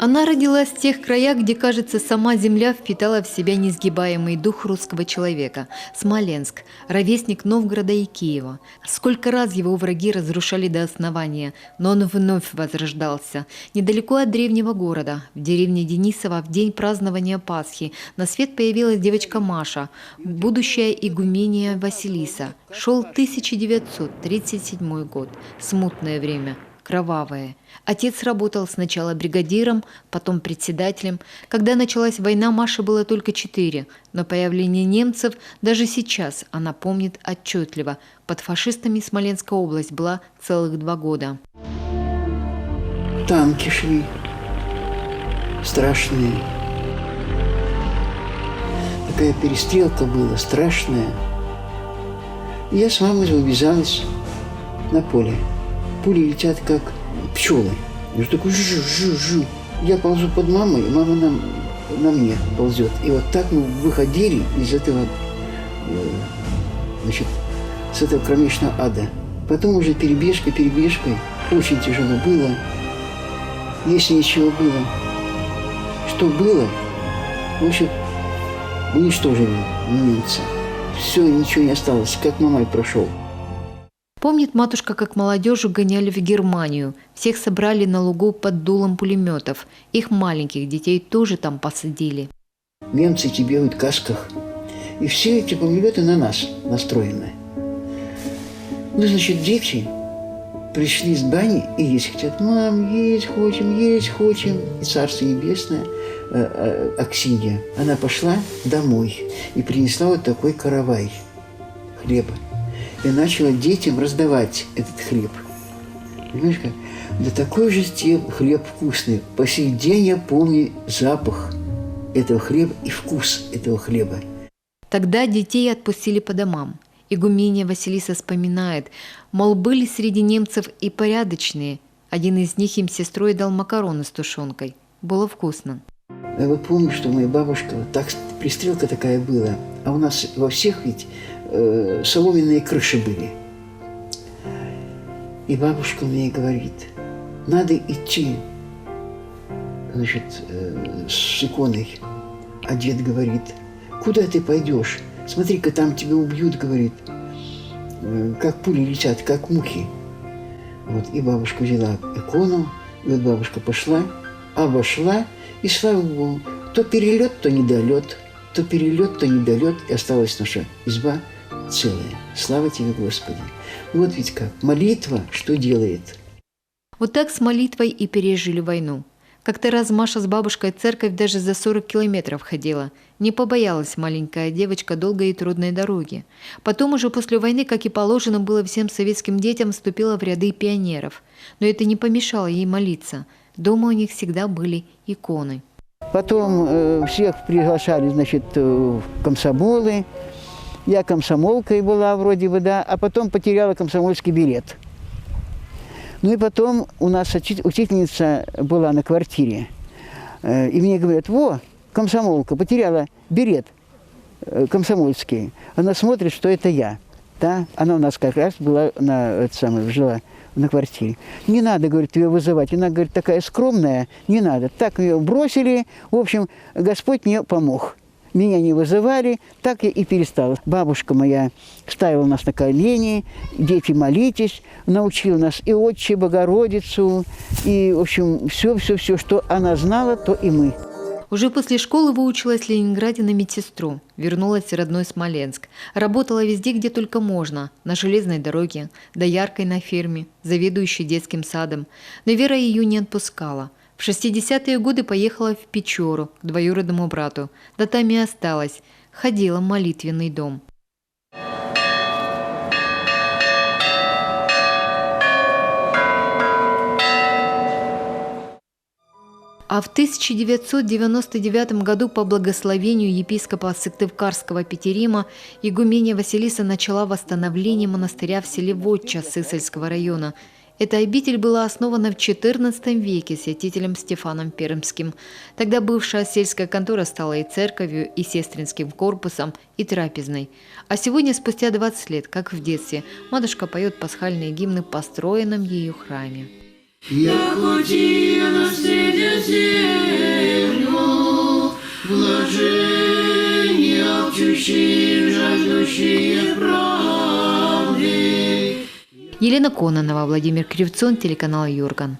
Она родилась в тех краях, где, кажется, сама земля впитала в себя несгибаемый дух русского человека. Смоленск, ровесник Новгорода и Киева. Сколько раз его враги разрушали до основания, но он вновь возрождался. Недалеко от древнего города, в деревне Денисово, в день празднования Пасхи, на свет появилась девочка Маша, будущая игумения Василиса. Шел 1937 год, смутное время. Кровавое. Отец работал сначала бригадиром, потом председателем. Когда началась война, Маше было только 4, но появление немцев даже сейчас она помнит отчетливо. Под фашистами Смоленская область была целых 2 года. Танки шли страшные. Такая перестрелка была страшная. И я с мамой увязалась на поле. Пули летят, как пчелы. Я же такой жу-жу-жу. Я ползу под мамой, и мама на мне ползет. И вот так мы выходили из этого, значит, с этого кромешного ада. Потом уже перебежкой. Очень тяжело было. Если ничего было. Что было, в общем, уничтожили немцы. Все, ничего не осталось, как Мамай прошел. Помнит матушка, как молодежью гоняли в Германию. Всех собрали на лугу под дулом пулеметов. Их маленьких детей тоже там посадили. Немцы эти бегают в касках. И все эти пулеметы на нас настроены. Ну, значит, дети пришли с бани и есть хотят. Мам, есть хотим. И Царство Небесное, Аксинья, она пошла домой и принесла вот такой каравай хлеба. И начала детям раздавать этот хлеб. Понимаешь как? Да такой же хлеб вкусный. По сей день я помню запах этого хлеба и вкус этого хлеба. Тогда детей отпустили по домам. Игумения Василиса вспоминает, мол, были среди немцев и порядочные. Один из них им сестрой дал макароны с тушенкой. Было вкусно. Я вот помню, что моя бабушка, так, пристрелка такая была, а у нас во всех ведь соломенные крыши были. И бабушка мне говорит, надо идти, значит, с иконой. А дед говорит, куда ты пойдешь? Смотри-ка, там тебя убьют, говорит, как пули летят, как мухи. Вот, и бабушка взяла икону, и вот бабушка пошла, обошла, и слава Богу, то перелет, то недолет, то перелет, то недолет, и осталась наша изба целая. Слава тебе, Господи. Вот ведь как. Молитва что делает? Вот так с молитвой и пережили войну. Как-то раз Маша с бабушкой в церковь даже за 40 километров ходила. Не побоялась маленькая девочка долгой и трудной дороги. Потом уже после войны, как и положено было всем советским детям, вступила в ряды пионеров. Но это не помешало ей молиться. Дома у них всегда были иконы. Потом всех приглашали, значит, в комсомолы. Я комсомолкой была вроде бы, да, а потом потеряла комсомольский билет. Ну и потом у нас учительница была на квартире. И мне говорят, во, комсомолка, потеряла билет комсомольский. Она смотрит, что это я. Да? Она у нас как раз была жила на квартире. Не надо, говорит, ее вызывать. Она, говорит, такая скромная, не надо. Так ее бросили. В общем, Господь мне помог. Меня не вызывали, так я и перестала. Бабушка моя ставила нас на колени, дети, молитесь, научила нас и Отче, Богородицу, и, в общем, все, что она знала, то и мы. Уже после школы выучилась в Ленинграде на медсестру. Вернулась в родной Смоленск. Работала везде, где только можно. На железной дороге, дояркой на ферме, заведующей детским садом. Но Вера ее не отпускала. В 60-е годы поехала в Печору к двоюродному брату. Да там и осталась. Ходила в молитвенный дом. А в 1999 году по благословению епископа Сыктывкарского Петерима игумения Василиса начала восстановление монастыря в селе Вотча Сысольского района. Эта обитель была основана в XIV веке святителем Стефаном Пермским. Тогда бывшая сельская контора стала и церковью, и сестринским корпусом, и трапезной. А сегодня, спустя 20 лет, как в детстве, матушка поет пасхальные гимны в построенном ею храме. Я ходила на среде предложения, алчущие, жаждущие правды. Елена Кононова, Владимир Кривцон, телеканал Юрган.